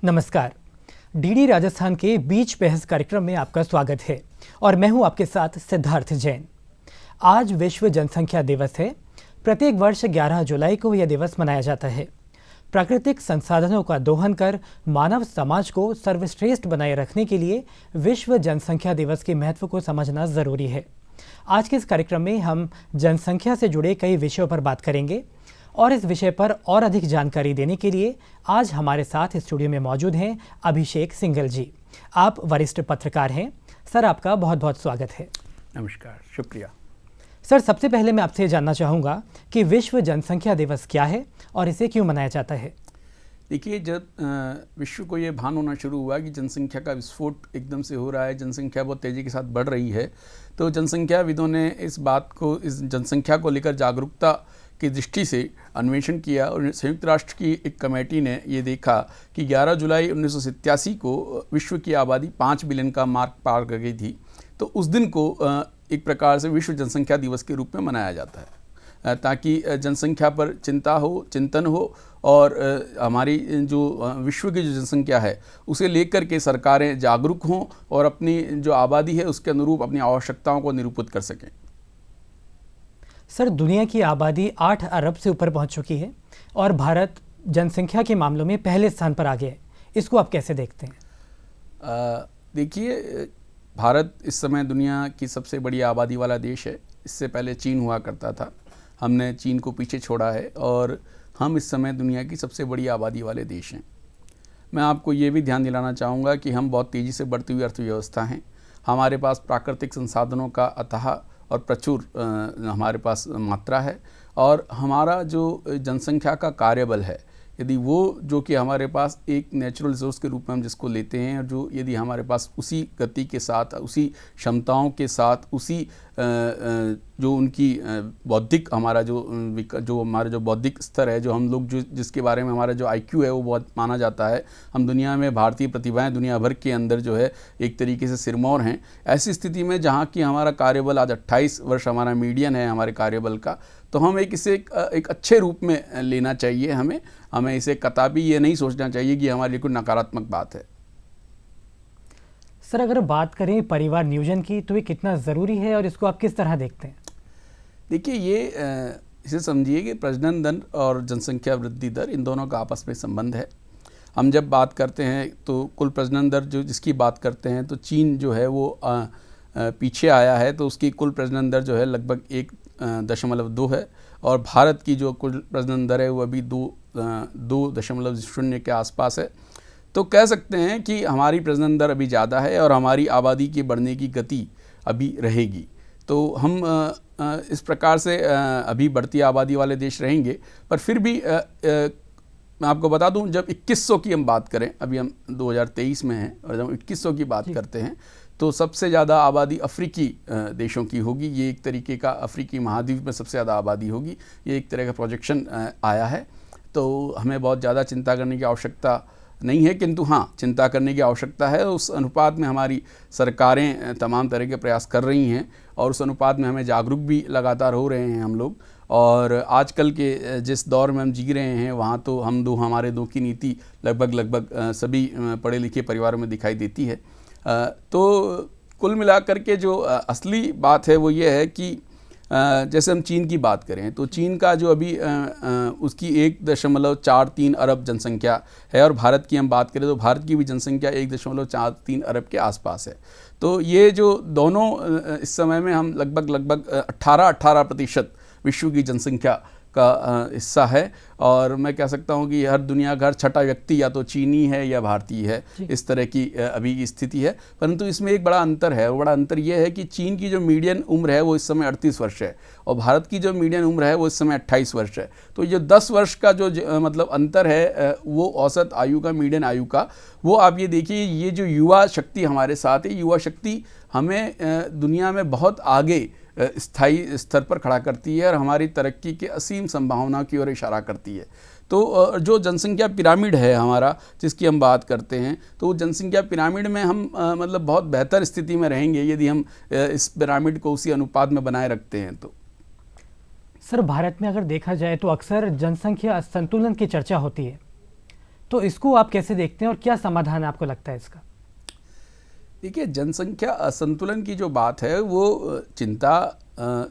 नमस्कार। डीडी राजस्थान के बीच बहस कार्यक्रम में आपका स्वागत है और मैं हूं आपके साथ सिद्धार्थ जैन। आज विश्व जनसंख्या दिवस है। प्रत्येक वर्ष 11 जुलाई को यह दिवस मनाया जाता है। प्राकृतिक संसाधनों का दोहन कर मानव समाज को सर्वश्रेष्ठ बनाए रखने के लिए विश्व जनसंख्या दिवस के महत्व को समझना जरूरी है। आज के इस कार्यक्रम में हम जनसंख्या से जुड़े कई विषयों पर बात करेंगे और इस विषय पर और अधिक जानकारी देने के लिए आज हमारे साथ स्टूडियो में मौजूद हैं अभिषेक सिंघल जी। आप वरिष्ठ पत्रकार हैं। सर, आपका बहुत बहुत स्वागत है। नमस्कार, शुक्रिया। सर, सबसे पहले मैं आपसे जानना चाहूँगा कि विश्व जनसंख्या दिवस क्या है और इसे क्यों मनाया जाता है? देखिए, जब विश्व को ये भान होना शुरू हुआ कि जनसंख्या का विस्फोट एकदम से हो रहा है, जनसंख्या बहुत तेज़ी के साथ बढ़ रही है, तो जनसंख्याविदों ने इस जनसंख्या को लेकर जागरूकता की दृष्टि से अन्वेषण किया और संयुक्त राष्ट्र की एक कमेटी ने ये देखा कि 11 जुलाई 1987 को विश्व की आबादी 5 बिलियन का मार्क पार कर गई थी। तो उस दिन को एक प्रकार से विश्व जनसंख्या दिवस के रूप में मनाया जाता है, ताकि जनसंख्या पर चिंतन हो और हमारी जो विश्व की जो जनसंख्या है उसे लेकर के सरकारें जागरूक हों और अपनी जो आबादी है उसके अनुरूप अपनी आवश्यकताओं को निरूपित कर सकें। सर, दुनिया की आबादी 8 अरब से ऊपर पहुंच चुकी है और भारत जनसंख्या के मामलों में पहले स्थान पर आ गया है। इसको आप कैसे देखते हैं? देखिए, भारत इस समय दुनिया की सबसे बड़ी आबादी वाला देश है। इससे पहले चीन हुआ करता था। हमने चीन को पीछे छोड़ा है और हम इस समय दुनिया की सबसे बड़ी आबादी वाले देश हैं। मैं आपको ये भी ध्यान दिलाना चाहूँगा कि हम बहुत तेज़ी से बढ़ती हुई अर्थव्यवस्था हैं। हमारे पास प्राकृतिक संसाधनों का अथाह और प्रचुर हमारे पास मात्रा है और हमारा जो जनसंख्या का कार्यबल है, यदि वो जो कि हमारे पास एक नेचुरल रिसोर्स के रूप में हम जिसको लेते हैं और जो यदि हमारे पास उसी गति के साथ, उसी क्षमताओं के साथ, उसी जो उनकी बौद्धिक हमारा जो हमारा जो बौद्धिक स्तर है, जो हम लोग जिसके बारे में हमारा जो IQ है वो बहुत माना जाता है, हम दुनिया में भारतीय प्रतिभाएं दुनिया भर के अंदर जो है एक तरीके से सिरमौर हैं। ऐसी स्थिति में जहाँ की हमारा कार्यबल आज 28 वर्ष हमारा मीडियन है हमारे कार्यबल का, तो हम इसे एक अच्छे रूप में लेना चाहिए। हमें इसे कतई ये नहीं सोचना चाहिए कि हमारे लिए कोई नकारात्मक बात है। सर, अगर बात करें परिवार नियोजन की तो ये कितना ज़रूरी है और इसको आप किस तरह देखते हैं? देखिए, इसे समझिए कि प्रजनन दर और जनसंख्या वृद्धि दर, इन दोनों का आपस में संबंध है। हम जब बात करते हैं तो कुल प्रजनन दर जिसकी बात करते हैं तो चीन जो है वो पीछे आया है, तो उसकी कुल प्रजनन दर जो है लगभग 1.2 है और भारत की जो कुल प्रजनन दर है वो अभी 2.0 के आसपास है। तो कह सकते हैं कि हमारी प्रजनन दर अभी ज़्यादा है और हमारी आबादी के बढ़ने की गति अभी रहेगी। तो हम इस प्रकार से अभी बढ़ती आबादी वाले देश रहेंगे। पर फिर भी मैं आपको बता दूं, जब 2100 की हम बात करें, अभी हम 2023 में हैं और जब 2100 की बात करते हैं तो सबसे ज़्यादा आबादी अफ्रीकी देशों की होगी। ये एक तरीके का अफ्रीकी महाद्वीप में सबसे ज़्यादा आबादी होगी। ये एक तरह का प्रोजेक्शन आया है। तो हमें बहुत ज़्यादा चिंता करने की आवश्यकता नहीं है, किंतु हाँ, चिंता करने की आवश्यकता है। उस अनुपात में हमारी सरकारें तमाम तरह के प्रयास कर रही हैं और उस अनुपात में हमें जागरूक भी लगातार हो रहे हैं हम लोग। और आजकल के जिस दौर में हम जी रहे हैं वहाँ तो हमारे दो की नीति लगभग सभी पढ़े लिखे परिवारों में दिखाई देती है। तो कुल मिलाकर के जो असली बात है वो ये है कि जैसे हम चीन की बात करें तो चीन का जो अभी उसकी 1.43 अरब जनसंख्या है और भारत की हम बात करें तो भारत की भी जनसंख्या 1.43 अरब के आसपास है। तो ये जो दोनों इस समय में हम लगभग 18% विश्व की जनसंख्या का हिस्सा है और मैं कह सकता हूँ कि हर दुनिया का हर छठा व्यक्ति या तो चीनी है या भारतीय है। इस तरह की अभी की स्थिति है। परंतु इसमें एक बड़ा अंतर है। वो बड़ा अंतर ये है कि चीन की जो मीडियन उम्र है वो इस समय 38 वर्ष है और भारत की जो मीडियन उम्र है वो इस समय 28 वर्ष है। तो ये 10 वर्ष का जो मतलब अंतर है वो औसत आयु का, मीडियन आयु का, वो आप ये देखिए, ये जो युवा शक्ति हमारे साथ है, युवा शक्ति हमें दुनिया में बहुत आगे स्थायी स्तर पर खड़ा करती है और हमारी तरक्की के असीम संभावनाओं की ओर इशारा करती है। तो जो जनसंख्या पिरामिड है हमारा, जिसकी हम बात करते हैं, तो जनसंख्या पिरामिड में हम मतलब बहुत बेहतर स्थिति में रहेंगे यदि हम इस पिरामिड को उसी अनुपात में बनाए रखते हैं। तो सर, भारत में अगर देखा जाए तो अक्सर जनसंख्या असंतुलन की चर्चा होती है, तो इसको आप कैसे देखते हैं और क्या समाधान आपको लगता है इसका? देखिए, जनसंख्या असंतुलन की जो बात है वो चिंता,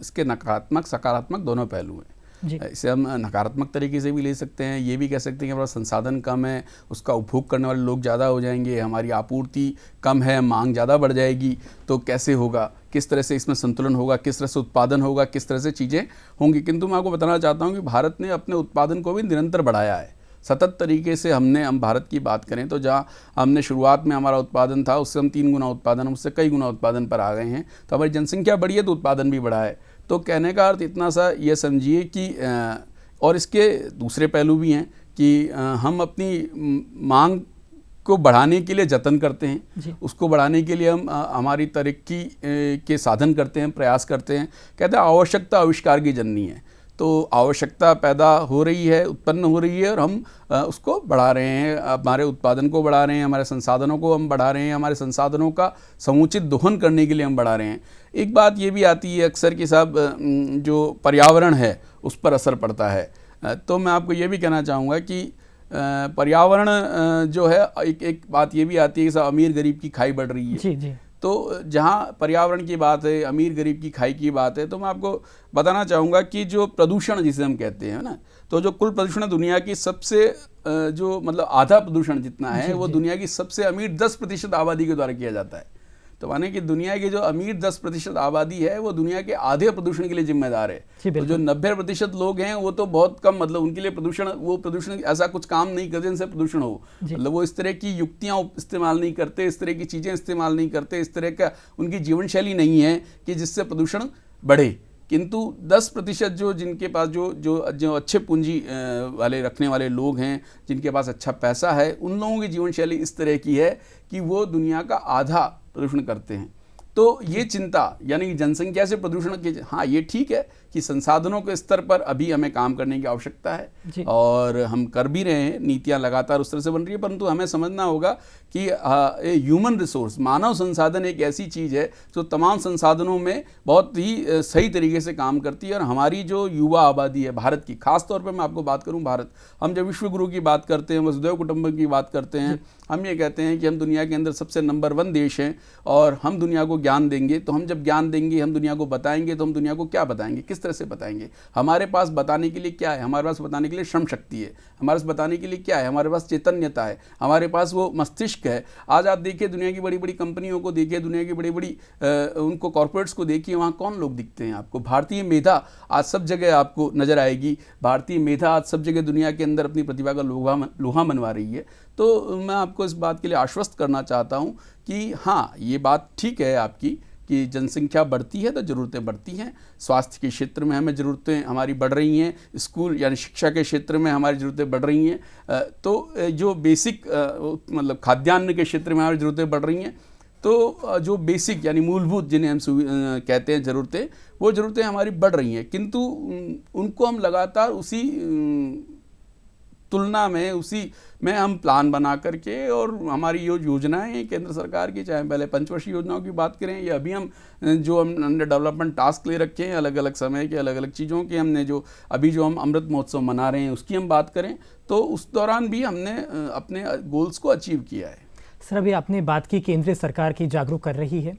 इसके नकारात्मक सकारात्मक दोनों पहलू हैं। इसे हम नकारात्मक तरीके से भी ले सकते हैं, ये भी कह सकते हैं कि हमारा संसाधन कम है, उसका उपभोग करने वाले लोग ज़्यादा हो जाएंगे, हमारी आपूर्ति कम है, मांग ज़्यादा बढ़ जाएगी, तो कैसे होगा, किस तरह से इसमें संतुलन होगा, किस तरह से उत्पादन होगा, किस तरह से चीज़ें होंगी। किंतु मैं आपको बताना चाहता हूँ कि भारत ने अपने उत्पादन को भी निरंतर बढ़ाया है, सतत तरीके से। हम भारत की बात करें तो जहाँ हमने शुरुआत में हमारा उत्पादन था उससे हम 3 गुना उत्पादन, उससे कई गुना उत्पादन पर आ गए हैं। तो हमारी जनसंख्या बढ़ी है तो उत्पादन भी बढ़ा है। तो कहने का अर्थ इतना सा ये समझिए कि और इसके दूसरे पहलू भी हैं कि हम अपनी मांग को बढ़ाने के लिए जतन करते हैं, उसको बढ़ाने के लिए हम हमारी तरक्की के साधन करते हैं, प्रयास करते हैं। कहते हैं आवश्यकता आविष्कार की जननी है। तो आवश्यकता पैदा हो रही है, उत्पन्न हो रही है और हम उसको बढ़ा रहे हैं, हमारे उत्पादन को बढ़ा रहे हैं, हमारे संसाधनों को हम बढ़ा रहे हैं, हमारे संसाधनों का समुचित दोहन करने के लिए हम बढ़ा रहे हैं। एक बात ये भी आती है अक्सर कि साहब जो पर्यावरण है उस पर असर पड़ता है। तो मैं आपको ये भी कहना चाहूँगा कि पर्यावरण जो है, एक बात ये भी आती है कि साहब अमीर गरीब की खाई बढ़ रही है। जी। तो जहाँ पर्यावरण की बात है, अमीर गरीब की खाई की बात है, तो मैं आपको बताना चाहूँगा कि जो प्रदूषण जिसे हम कहते हैं ना, तो जो कुल प्रदूषण दुनिया की सबसे जो मतलब आधा प्रदूषण जितना है वो दुनिया की सबसे अमीर 10% आबादी के द्वारा किया जाता है। तो माने कि दुनिया की जो अमीर 10% आबादी है वो दुनिया के आधे प्रदूषण के लिए जिम्मेदार है। तो जो 90% लोग हैं वो तो बहुत कम, मतलब उनके लिए प्रदूषण ऐसा कुछ काम नहीं करते जिनसे प्रदूषण हो। मतलब वो इस तरह की युक्तियां इस्तेमाल नहीं करते, इस तरह की चीज़ें इस्तेमाल नहीं करते, इस तरह का उनकी जीवन शैली नहीं है कि जिससे प्रदूषण बढ़े। किंतु 10% जो जिनके पास जो अच्छे पूंजी वाले रखने वाले लोग हैं, जिनके पास अच्छा पैसा है, उन लोगों की जीवन शैली इस तरह की है कि वो दुनिया का आधा प्रदूषण करते हैं। तो ये चिंता यानी कि जनसंख्या से प्रदूषण के, हाँ ये ठीक है कि संसाधनों के स्तर पर अभी हमें काम करने की आवश्यकता है और हम कर भी रहे हैं, नीतियां लगातार उस तरह से बन रही है। परंतु हमें समझना होगा कि ह्यूमन रिसोर्स, मानव संसाधन एक ऐसी चीज़ है जो तमाम संसाधनों में बहुत ही सही तरीके से काम करती है। और हमारी जो युवा आबादी है भारत की, खास तौर पर मैं आपको बात करूँ भारत, हम जब विश्व गुरु की बात करते हैं, वसुधैव कुटुंबकम की बात करते हैं, हम ये कहते हैं कि हम दुनिया के अंदर सबसे नंबर 1 देश हैं और हम दुनिया को ज्ञान देंगे। तो हम जब ज्ञान देंगे, हम दुनिया को बताएंगे, तो हम दुनिया को क्या बताएंगे, किस तरह से बताएंगे? हमारे पास बताने के लिए क्या है? हमारे पास बताने के लिए श्रम शक्ति है। हमारे पास बताने के लिए क्या है? हमारे पास चैतन्यता है, हमारे पास वो मस्तिष्क है। आज आप देखिए दुनिया की बड़ी बड़ी कंपनियों को देखिए, दुनिया की बड़ी बड़ी उनको कॉर्पोरेट्स को देखिए, वहाँ कौन लोग दिखते हैं आपको? भारतीय मेधा आज सब जगह आपको नजर आएगी। भारतीय मेधा आज सब जगह दुनिया के अंदर अपनी प्रतिभा का लोहा मनवा रही है। तो मैं आपको इस बात के लिए आश्वस्त करना चाहता हूँ कि हाँ, ये बात ठीक है आपकी कि जनसंख्या बढ़ती है तो ज़रूरतें बढ़ती हैं। स्वास्थ्य के क्षेत्र में हमें ज़रूरतें हमारी बढ़ रही हैं, स्कूल यानी शिक्षा के क्षेत्र में हमारी ज़रूरतें बढ़ रही हैं, तो जो बेसिक मतलब खाद्यान्न के क्षेत्र में हमारी ज़रूरतें बढ़ रही हैं। तो जो बेसिक यानी मूलभूत जिन्हें हम कहते हैं ज़रूरतें, वो ज़रूरतें हमारी बढ़ रही हैं। किंतु उनको हम लगातार उसी तुलना में, उसी में हम प्लान बना करके, और हमारी जो योजनाएं केंद्र सरकार की, चाहे पहले पंचवर्षीय योजनाओं की बात करें या अभी हमने डेवलपमेंट टास्क ले रखे हैं अलग अलग समय के, अलग अलग चीज़ों के, हमने जो हम अमृत महोत्सव मना रहे हैं उसकी हम बात करें, तो उस दौरान भी हमने अपने गोल्स को अचीव किया है। सर, अभी आपने बात की केंद्र सरकार की जागरूक कर रही है,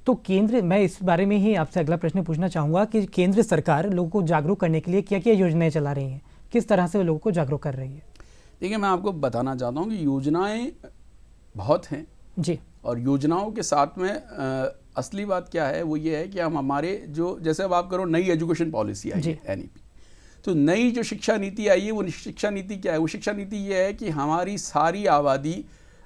तो मैं इस बारे में ही आपसे अगला प्रश्न पूछना चाहूँगा कि केंद्र सरकार लोगों को जागरूक करने के लिए क्या क्या योजनाएं चला रही हैं, किस तरह से लोगों को जागरूक कर रही है? देखिए, मैं आपको बताना चाहता हूँ कि योजनाएं बहुत हैं जी, और योजनाओं के साथ में असली बात क्या है वो ये है कि हम हमारे जो, जैसे अब आप करो नई एजुकेशन पॉलिसी आई है NEP, तो नई जो शिक्षा नीति आई है वो शिक्षा नीति क्या है? वो शिक्षा नीति ये है कि हमारी सारी आबादी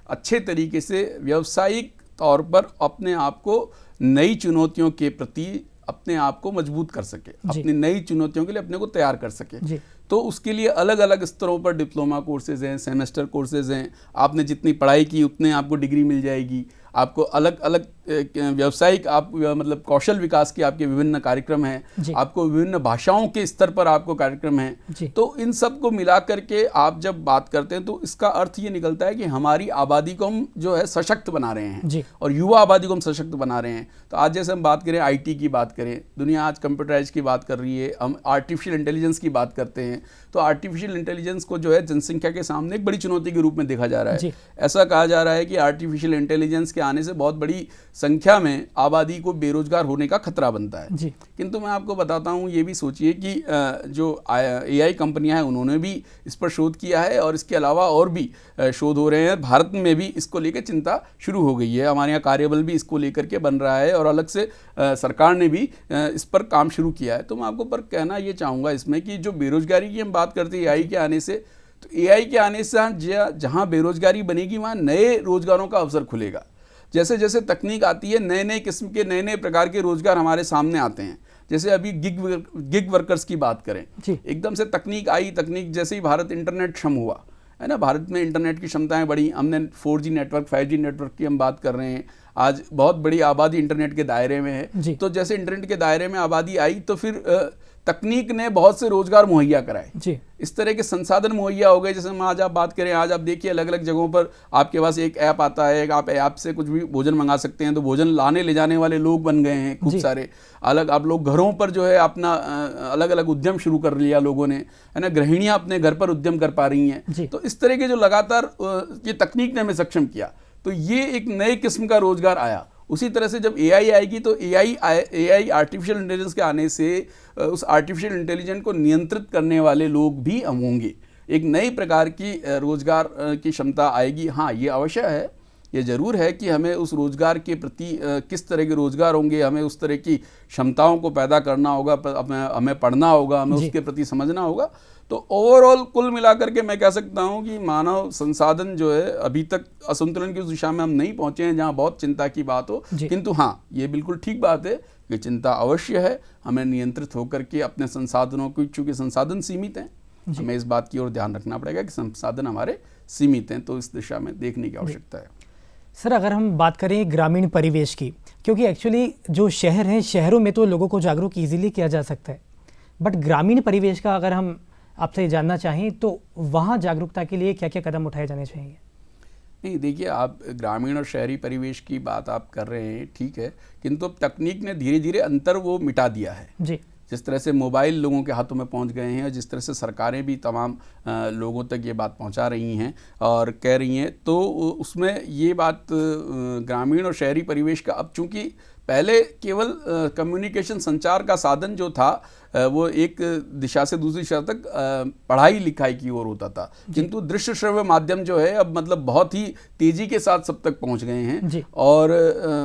अच्छे तरीके से व्यावसायिक तौर पर अपने आप को नई चुनौतियों के प्रति अपने आप को मजबूत कर सके, अपनी नई चुनौतियों के लिए अपने को तैयार कर सके। तो उसके लिए अलग अलग स्तरों पर डिप्लोमा कोर्सेज हैं, सेमेस्टर कोर्सेज हैं। आपने जितनी पढ़ाई की उतने आपको डिग्री मिल जाएगी। आपको अलग अलग व्यावसायिक आप मतलब कौशल विकास के आपके विभिन्न कार्यक्रम हैं, आपको विभिन्न भाषाओं के स्तर पर आपको कार्यक्रम हैं, तो इन सब को मिला करके आप जब बात करते हैं तो इसका अर्थ ये निकलता है कि हमारी आबादी को हम जो है सशक्त बना रहे हैं और युवा आबादी को हम सशक्त बना रहे हैं। तो आज जैसे हम बात करें आईटी की बात करें, दुनिया आज कंप्यूटराइज की बात कर रही है, हम आर्टिफिशियल इंटेलिजेंस की बात करते हैं, तो आर्टिफिशियल इंटेलिजेंस को जो है जनसंख्या के सामने एक बड़ी चुनौती के रूप में देखा जा रहा है। ऐसा कहा जा रहा है कि आर्टिफिशियल इंटेलिजेंस के आने से बहुत बड़ी संख्या में आबादी को बेरोजगार होने का खतरा बनता है। किंतु मैं आपको बताता हूँ, ये भी सोचिए कि जो एआई कंपनियां हैं उन्होंने भी इस पर शोध किया है और इसके अलावा और भी शोध हो रहे हैं। भारत में भी इसको लेकर चिंता शुरू हो गई है, हमारे यहाँ कार्यबल भी इसको लेकर के बन रहा है और अलग से सरकार ने भी इस पर काम शुरू किया है। तो मैं आपको पर कहना ये चाहूँगा इसमें कि जो बेरोजगारी की हम बात करते हैं एआई के आने से, तो एआई के आने से जहाँ बेरोजगारी बनेगी वहाँ नए रोजगारों का अवसर खुलेगा। जैसे जैसे तकनीक आती है नए नए किस्म के नए नए प्रकार के रोजगार हमारे सामने आते हैं। जैसे अभी गिग वर्कर्स की बात करें, एकदम से तकनीक आई, तकनीक जैसे ही भारत इंटरनेट क्षम हुआ है ना, भारत में इंटरनेट की क्षमताएं बढ़ी, हमने 4G नेटवर्क 5G नेटवर्क की हम बात कर रहे हैं, आज बहुत बड़ी आबादी इंटरनेट के दायरे में है। तो जैसे इंटरनेट के दायरे में आबादी आई तो फिर तकनीक ने बहुत से रोजगार मुहैया कराए, इस तरह के संसाधन मुहैया हो गए। जैसे हम आज आप बात करें, आज आप देखिए अलग अलग जगहों पर आपके पास एक ऐप आता है, आप ऐप से कुछ भी भोजन मंगा सकते हैं, तो भोजन लाने ले जाने वाले लोग बन गए हैं खूब सारे। अलग आप लोग घरों पर जो है अपना अलग अलग उद्यम शुरू कर लिया लोगों ने, है ना, गृहिणियां अपने घर पर उद्यम कर पा रही हैं। तो इस तरह के जो लगातार ये तकनीक ने हमें सक्षम किया, तो ये एक नए किस्म का रोजगार आया। उसी तरह से जब एआई आएगी तो एआई आर्टिफिशियल इंटेलिजेंस के आने से उस आर्टिफिशियल इंटेलिजेंस को नियंत्रित करने वाले लोग भी हम होंगे, एक नई प्रकार की रोजगार की क्षमता आएगी। हाँ, ये अवश्य है, ये जरूर है कि हमें उस रोजगार के प्रति किस तरह के रोजगार होंगे, हमें उस तरह की क्षमताओं को पैदा करना होगा, हमें पढ़ना होगा, हमें उसके प्रति समझना होगा। तो ओवरऑल कुल मिलाकर के मैं कह सकता हूं कि मानव संसाधन जो है अभी तक असंतुलन की उस दिशा में हम नहीं पहुंचे हैं जहां बहुत चिंता की बात हो। किंतु हाँ, ये बिल्कुल ठीक बात है कि चिंता अवश्य है, हमें नियंत्रित होकर के अपने संसाधनों को, चूंकि संसाधन सीमित हैं, हमें इस बात की ओर ध्यान रखना पड़ेगा कि संसाधन हमारे सीमित हैं, तो इस दिशा में देखने की आवश्यकता है। सर, अगर हम बात करें ग्रामीण परिवेश की, क्योंकि एक्चुअली जो शहर हैं, शहरों में तो लोगों को जागरूक ईजिली किया जा सकता है, बट ग्रामीण परिवेश का अगर हम आपसे जानना चाहें तो वहाँ जागरूकता के लिए क्या क्या कदम उठाए जाने चाहिए? नहीं, देखिए, आप ग्रामीण और शहरी परिवेश की बात आप कर रहे हैं, ठीक है, किंतु अब तकनीक ने धीरे धीरे अंतर वो मिटा दिया है जी। जिस तरह से मोबाइल लोगों के हाथों में पहुंच गए हैं और जिस तरह से सरकारें भी तमाम लोगों तक ये बात पहुंचा रही हैं और कह रही हैं, तो उसमें ये बात ग्रामीण और शहरी परिवेश का, अब चूंकि पहले केवल कम्युनिकेशन संचार का साधन जो था वो एक दिशा से दूसरी दिशा तक पढ़ाई लिखाई की ओर होता था, किंतु दृश्य श्रव्य माध्यम जो है अब मतलब बहुत ही तेजी के साथ सब तक पहुंच गए हैं। और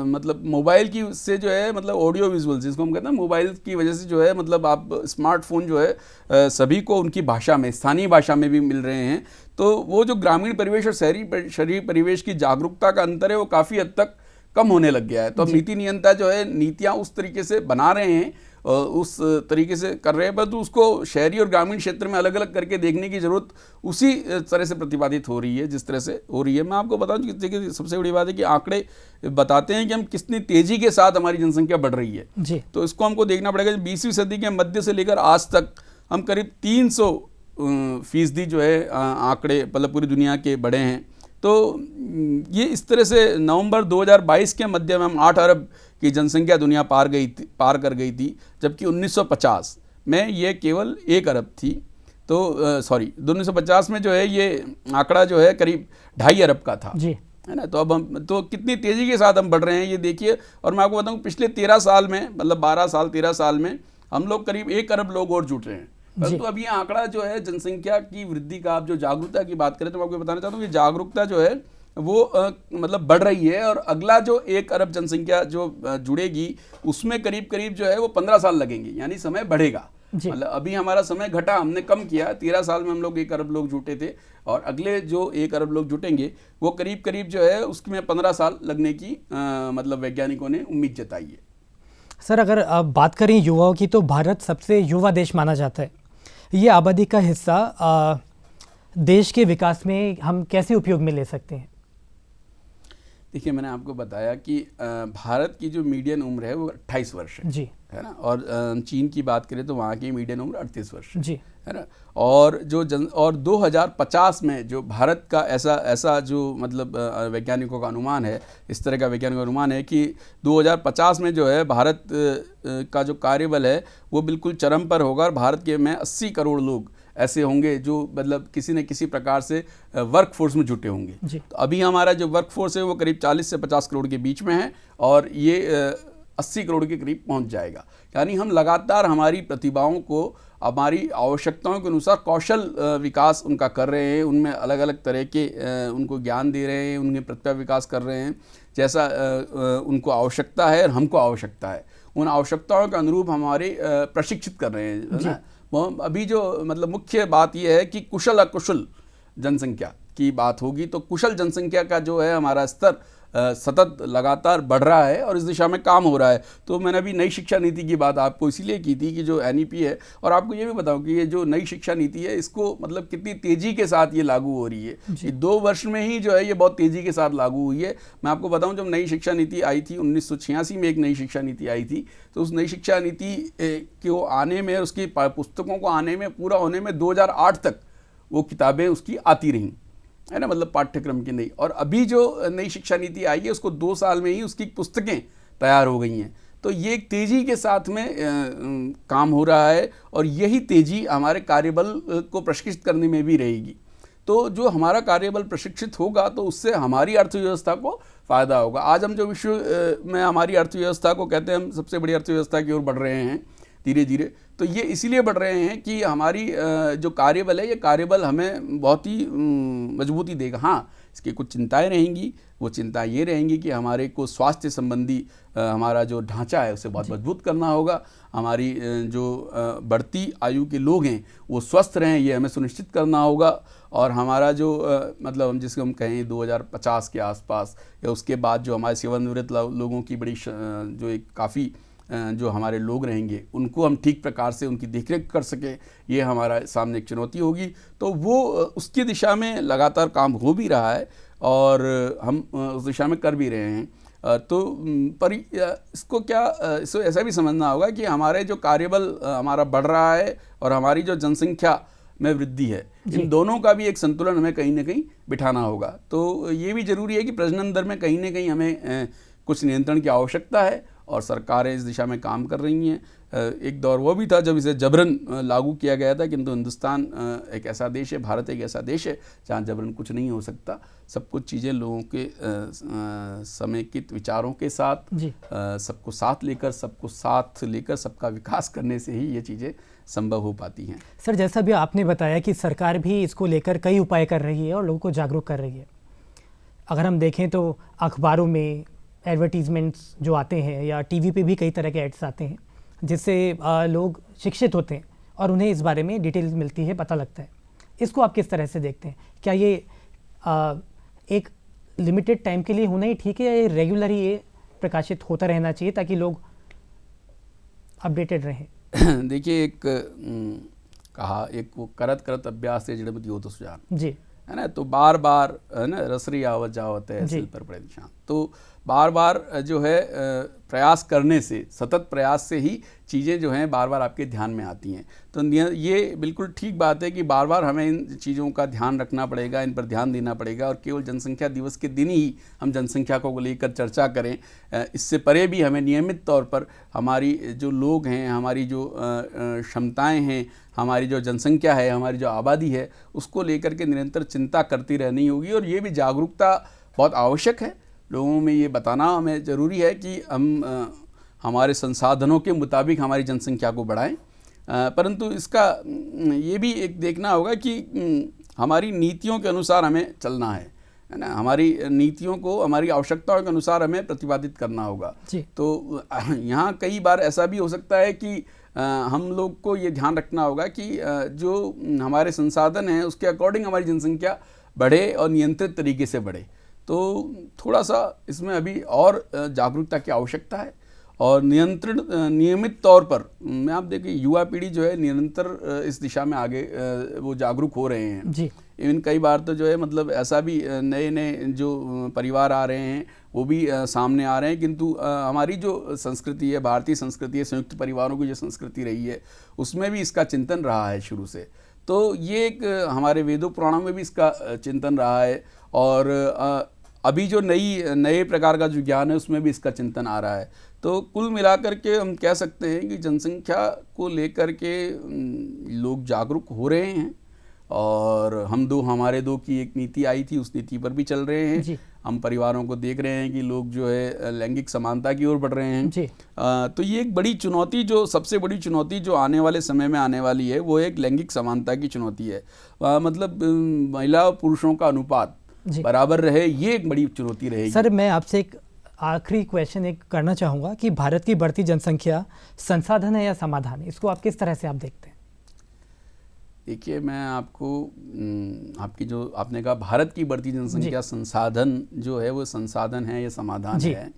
मतलब मोबाइल की से जो है मतलब ऑडियो विजुअल जिसको हम कहते हैं, मोबाइल की वजह से जो है मतलब आप स्मार्टफोन जो है सभी को उनकी भाषा में, स्थानीय भाषा में भी मिल रहे हैं। तो वो जो ग्रामीण परिवेश और शहरी परिवेश की जागरूकता का अंतर है वो काफ़ी हद तक कम होने लग गया है। तो अब नीति नियंता जो है नीतियाँ उस तरीके से बना रहे हैं, उस तरीके से कर रहे हैं, परंतु उसको शहरी और ग्रामीण क्षेत्र में अलग अलग करके देखने की जरूरत उसी तरह से प्रतिपादित हो रही है जिस तरह से हो रही है। मैं आपको बताऊं कि सबसे बड़ी बात है कि आंकड़े बताते हैं कि हम कितनी तेजी के साथ हमारी जनसंख्या बढ़ रही है जी। तो इसको हमको देखना पड़ेगा। 20वीं सदी के मध्य से लेकर आज तक हम करीब 300% जो है आंकड़े मतलब पूरी दुनिया के बढ़े हैं। तो ये इस तरह से नवंबर 2022 के मध्य में हम 8 अरब की जनसंख्या दुनिया पार कर गई थी, जबकि 1950 में ये केवल 1 अरब थी। तो 1950 में जो है ये आंकड़ा जो है करीब 2.5 अरब का था जी, है ना। तो अब हम तो कितनी तेज़ी के साथ हम बढ़ रहे हैं ये देखिए। और मैं आपको बताऊँ पिछले 13 साल में, मतलब 13 साल में हम लोग करीब 1 अरब लोग और जुट रहे हैं। परंतु अब ये आंकड़ा जो है जनसंख्या की वृद्धि का, आप जो जागरूकता की बात करें तो मैं आपको बताना चाहता हूँ कि जागरूकता जो है वो मतलब बढ़ रही है। और अगला जो 1 अरब जनसंख्या जो जुड़ेगी उसमें करीब जो है वो 15 साल लगेंगे, यानी समय बढ़ेगा। मतलब अभी हमारा समय घटा, हमने कम किया। 13 साल में हम लोग 1 अरब लोग जुटे थे और अगले जो 1 अरब लोग जुटेंगे वो करीब जो है उसमें 15 साल लगने की मतलब वैज्ञानिकों ने उम्मीद जताई है। सर, अगर आप बात करें युवाओं की तो भारत सबसे युवा देश माना जाता है। ये आबादी का हिस्सा देश के विकास में हम कैसे उपयोग में ले सकते हैं? देखिए, मैंने आपको बताया कि भारत की जो मीडियन उम्र है वो 28 वर्ष है जी, है ना। और चीन की बात करें तो वहाँ की मीडियन उम्र 38 वर्ष जी, है ना। और और 2050 में जो भारत का ऐसा जो मतलब वैज्ञानिकों का अनुमान है, इस तरह का वैज्ञानिक अनुमान है कि 2050 में जो है भारत का जो कार्यबल है वो बिल्कुल चरम पर होगा, और भारत के में 80 करोड़ लोग ऐसे होंगे जो मतलब किसी न किसी प्रकार से वर्क फोर्स में जुटे होंगे। तो अभी हमारा जो वर्क फोर्स है वो करीब 40 से 50 करोड़ के बीच में है, और ये 80 करोड़ के करीब पहुंच जाएगा। यानी हम लगातार हमारी प्रतिभाओं को हमारी आवश्यकताओं के अनुसार कौशल विकास उनका कर रहे हैं, उनमें अलग अलग तरह के उनको ज्ञान दे रहे हैं, उनके प्रतिभा विकास कर रहे हैं जैसा उनको आवश्यकता है और हमको आवश्यकता है, उन आवश्यकताओं के अनुरूप हमारे प्रशिक्षित कर रहे हैं, है ना। अभी जो मतलब मुख्य बात यह है कि कुशल अकुशल जनसंख्या की बात होगी, तो कुशल जनसंख्या का जो है हमारा स्तर सतत लगातार बढ़ रहा है और इस दिशा में काम हो रहा है। तो मैंने अभी नई शिक्षा नीति की बात आपको इसीलिए की थी कि जो NEP है, और आपको ये भी बताऊं कि ये जो नई शिक्षा नीति है इसको मतलब कितनी तेज़ी के साथ ये लागू हो रही है। ये 2 वर्ष में ही जो है ये बहुत तेज़ी के साथ लागू हुई है। मैं आपको बताऊं, जब नई शिक्षा नीति आई थी 1986 में एक नई शिक्षा नीति आई थी, तो उस नई शिक्षा नीति को आने में, उसकी पुस्तकों को आने में, पूरा होने में 2008 तक वो किताबें उसकी आती रहीं, है ना, मतलब पाठ्यक्रम की नहीं। और अभी जो नई शिक्षा नीति आई है उसको 2 साल में ही उसकी पुस्तकें तैयार हो गई हैं। तो ये एक तेज़ी के साथ में काम हो रहा है, और यही तेज़ी हमारे कार्यबल को प्रशिक्षित करने में भी रहेगी। तो जो हमारा कार्यबल प्रशिक्षित होगा तो उससे हमारी अर्थव्यवस्था को फ़ायदा होगा। आज हम जो विश्व में हमारी अर्थव्यवस्था को कहते हैं, हम सबसे बड़ी अर्थव्यवस्था की ओर बढ़ रहे हैं धीरे धीरे, तो ये इसीलिए बढ़ रहे हैं कि हमारी जो कार्यबल है, ये कार्यबल हमें बहुत ही मजबूती देगा। हाँ, इसकी कुछ चिंताएं रहेंगी, वो चिंता ये रहेंगी कि हमारे को स्वास्थ्य संबंधी हमारा जो ढांचा है उसे बहुत मजबूत करना होगा। हमारी जो बढ़ती आयु के लोग हैं वो स्वस्थ रहें, ये हमें सुनिश्चित करना होगा। और हमारा जो मतलब हम जिसको हम कहें 2050 के आसपास या उसके बाद जो हमारे सेवानिवृत्त लोगों की बड़ी जो एक काफ़ी जो हमारे लोग रहेंगे उनको हम ठीक प्रकार से उनकी देखरेख कर सकें, ये हमारा सामने एक चुनौती होगी। तो वो उसकी दिशा में लगातार काम हो भी रहा है और हम उस दिशा में कर भी रहे हैं। तो पर इसको इसको ऐसा भी समझना होगा कि हमारे जो कार्यबल हमारा बढ़ रहा है और हमारी जो जनसंख्या में वृद्धि है, इन दोनों का भी एक संतुलन हमें कहीं ना कहीं बिठाना होगा। तो ये भी ज़रूरी है कि प्रजनन दर में कहीं ना कहीं हमें कुछ नियंत्रण की आवश्यकता है, और सरकारें इस दिशा में काम कर रही हैं। एक दौर वो भी था जब इसे जबरन लागू किया गया था, किंतु हिंदुस्तान एक ऐसा देश है, भारत एक ऐसा देश है जहाँ जबरन कुछ नहीं हो सकता। सब कुछ चीज़ें लोगों के समेकित विचारों के साथ, सबको साथ लेकर सबका विकास करने से ही ये चीज़ें संभव हो पाती हैं। सर, जैसा भी आपने बताया कि सरकार भी इसको लेकर कई उपाय कर रही है और लोगों को जागरूक कर रही है। अगर हम देखें तो अखबारों में एडवर्टीजमेंट्स जो आते हैं या टीवी पे भी कई तरह के एड्स आते हैं जिससे लोग शिक्षित होते हैं और उन्हें इस बारे में डिटेल्स मिलती है, पता लगता है। इसको आप किस तरह से देखते हैं? क्या ये एक लिमिटेड टाइम के लिए होना ही ठीक है, या ये रेगुलर ही ये प्रकाशित होता रहना चाहिए ताकि लोग अपडेटेड रहें? देखिए, एक वो करत अभ्यास से जड़मति हो तो सुजान जी, है ना। तो बार बार है ना, रसरी आवत जावत है सिल पर पड़े निशान। तो बार बार जो है प्रयास करने से, सतत प्रयास से ही चीज़ें जो हैं बार बार आपके ध्यान में आती हैं। तो ये बिल्कुल ठीक बात है कि बार बार हमें इन चीज़ों का ध्यान रखना पड़ेगा, इन पर ध्यान देना पड़ेगा, और केवल जनसंख्या दिवस के दिन ही हम जनसंख्या को लेकर चर्चा करें। इससे परे भी हमें नियमित तौर पर हमारी जो लोग हैं, हमारी जो क्षमताएँ हैं, हमारी जो जनसंख्या है, हमारी जो आबादी है, उसको लेकर के निरंतर चिंता करती रहनी होगी। और ये भी जागरूकता बहुत आवश्यक है, लोगों में ये बताना हमें ज़रूरी है कि हम हमारे संसाधनों के मुताबिक हमारी जनसंख्या को बढ़ाएं। परंतु इसका ये भी एक देखना होगा कि हमारी नीतियों के अनुसार हमें चलना है ना। हमारी नीतियों को हमारी आवश्यकताओं के अनुसार हमें प्रतिपादित करना होगा। तो यहाँ कई बार ऐसा भी हो सकता है कि हम लोग को ये ध्यान रखना होगा कि जो हमारे संसाधन हैं उसके अकॉर्डिंग हमारी जनसंख्या बढ़े और नियंत्रित तरीके से बढ़े। तो थोड़ा सा इसमें अभी और जागरूकता की आवश्यकता है, और नियमित तौर पर मैं आप देखिए युवा पीढ़ी जो है निरंतर इस दिशा में आगे वो जागरूक हो रहे हैं। इवन कई बार तो जो है मतलब ऐसा भी नए नए जो परिवार आ रहे हैं वो भी सामने आ रहे हैं, किंतु हमारी जो संस्कृति है, भारतीय संस्कृति है, संयुक्त परिवारों की जो संस्कृति रही है उसमें भी इसका चिंतन रहा है शुरू से। तो ये एक हमारे वेदों पुराणों में भी इसका चिंतन रहा है, और अभी जो नए प्रकार का जो ज्ञान है उसमें भी इसका चिंतन आ रहा है। तो कुल मिलाकर के हम कह सकते हैं कि जनसंख्या को लेकर के लोग जागरूक हो रहे हैं, और हमारे दो की एक नीति आई थी, उस नीति पर भी चल रहे हैं। हम परिवारों को देख रहे हैं कि लोग जो है लैंगिक समानता की ओर बढ़ रहे हैं जी। तो ये एक बड़ी चुनौती, जो सबसे बड़ी चुनौती जो आने वाले समय में आने वाली है वो एक लैंगिक समानता की चुनौती है। मतलब महिला और पुरुषों का अनुपात बराबर रहे, ये एक बड़ी चुनौती रहेगी। सर, मैं आपसे एक आखिरी क्वेश्चन एक करना चाहूँगा कि भारत की बढ़ती जनसंख्या संसाधन है या समाधान है, इसको आप किस तरह से आप देखते हैं? देखिए, मैं आपको आपकी जो आपने कहा भारत की बढ़ती जनसंख्या संसाधन जो है वो संसाधन है या समाधान है,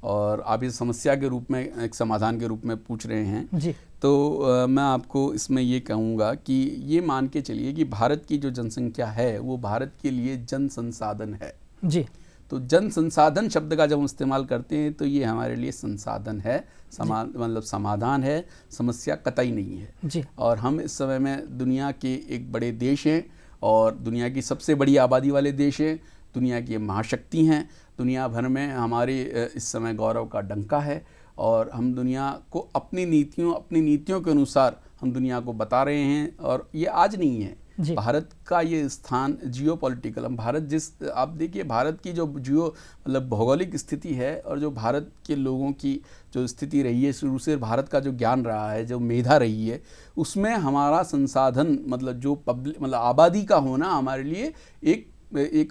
और आप इस समस्या के रूप में एक समाधान के रूप में पूछ रहे हैं जी। तो मैं आपको इसमें ये कहूँगा कि ये मान के चलिए कि भारत की जो जनसंख्या है वो भारत के लिए जन संसाधन है जी। तो जन संसाधन शब्द का जब हम इस्तेमाल करते हैं तो ये हमारे लिए संसाधन है, मतलब समाधान है, समस्या कतई नहीं है जी। और हम इस समय में दुनिया के एक बड़े देश हैं, और दुनिया की सबसे बड़ी आबादी वाले देश हैं, दुनिया की महाशक्ति हैं, दुनिया भर में हमारे इस समय गौरव का डंका है, और हम दुनिया को अपनी नीतियों के अनुसार हम दुनिया को बता रहे हैं। और ये आज नहीं है, भारत का ये स्थान जियोपॉलिटिकल, हम भारत आप देखिए भारत की जो मतलब भौगोलिक स्थिति है, और जो भारत के लोगों की जो स्थिति रही है, शुरू से भारत का जो ज्ञान रहा है, जो मेधा रही है, उसमें हमारा संसाधन मतलब जो मतलब आबादी का होना हमारे लिए एक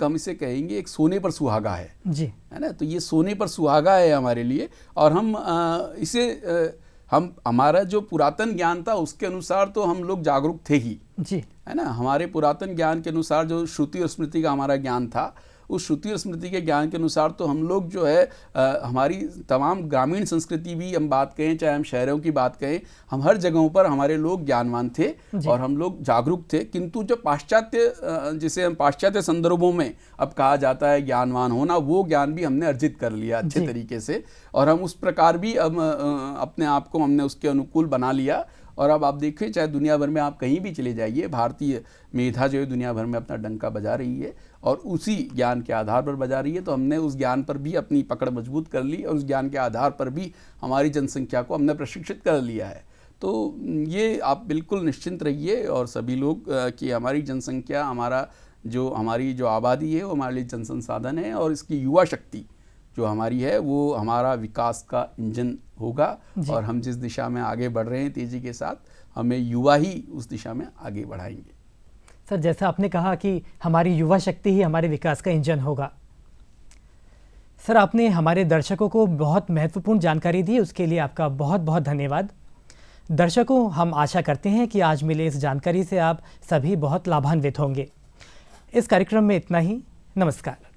हम इसे कहेंगे एक सोने पर सुहागा है जी, है ना। तो ये सोने पर सुहागा है हमारे लिए, और हम हमारा जो पुरातन ज्ञान था उसके अनुसार तो हम लोग जागरूक थे ही जी, है ना। हमारे पुरातन ज्ञान के अनुसार जो श्रुति और स्मृति का हमारा ज्ञान था, उस श्रुति और स्मृति के ज्ञान के अनुसार तो हम लोग जो है हमारी तमाम ग्रामीण संस्कृति भी हम बात कहें, चाहे हम शहरों की बात कहें, हम हर जगहों पर हमारे लोग ज्ञानवान थे और हम लोग जागरूक थे। किंतु जो जिसे हम पाश्चात्य संदर्भों में अब कहा जाता है ज्ञानवान होना, वो ज्ञान भी हमने अर्जित कर लिया अच्छे तरीके से, और हम उस प्रकार भी अब अपने आप को हमने उसके अनुकूल बना लिया। और अब आप देखिए, चाहे दुनिया भर में आप कहीं भी चले जाइए, भारतीय मेधा जो है दुनिया भर में अपना डंका बजा रही है, और उसी ज्ञान के आधार पर बजा रही है। तो हमने उस ज्ञान पर भी अपनी पकड़ मजबूत कर ली, और उस ज्ञान के आधार पर भी हमारी जनसंख्या को हमने प्रशिक्षित कर लिया है। तो ये आप बिल्कुल निश्चिंत रहिए, और सभी लोग कि हमारी जनसंख्या, हमारी जो आबादी है वो हमारे लिए जन संसाधन है, और इसकी युवा शक्ति जो हमारी है वो हमारा विकास का इंजन होगा। और हम जिस दिशा में आगे बढ़ रहे हैं तेजी के साथ, हमें युवा ही उस दिशा में आगे बढ़ाएंगे। सर, जैसा आपने कहा कि हमारी युवा शक्ति ही हमारे विकास का इंजन होगा। सर, आपने हमारे दर्शकों को बहुत महत्वपूर्ण जानकारी दी, उसके लिए आपका बहुत बहुत धन्यवाद। दर्शकों, हम आशा करते हैं कि आज मिले इस जानकारी से आप सभी बहुत लाभान्वित होंगे। इस कार्यक्रम में इतना ही। नमस्कार।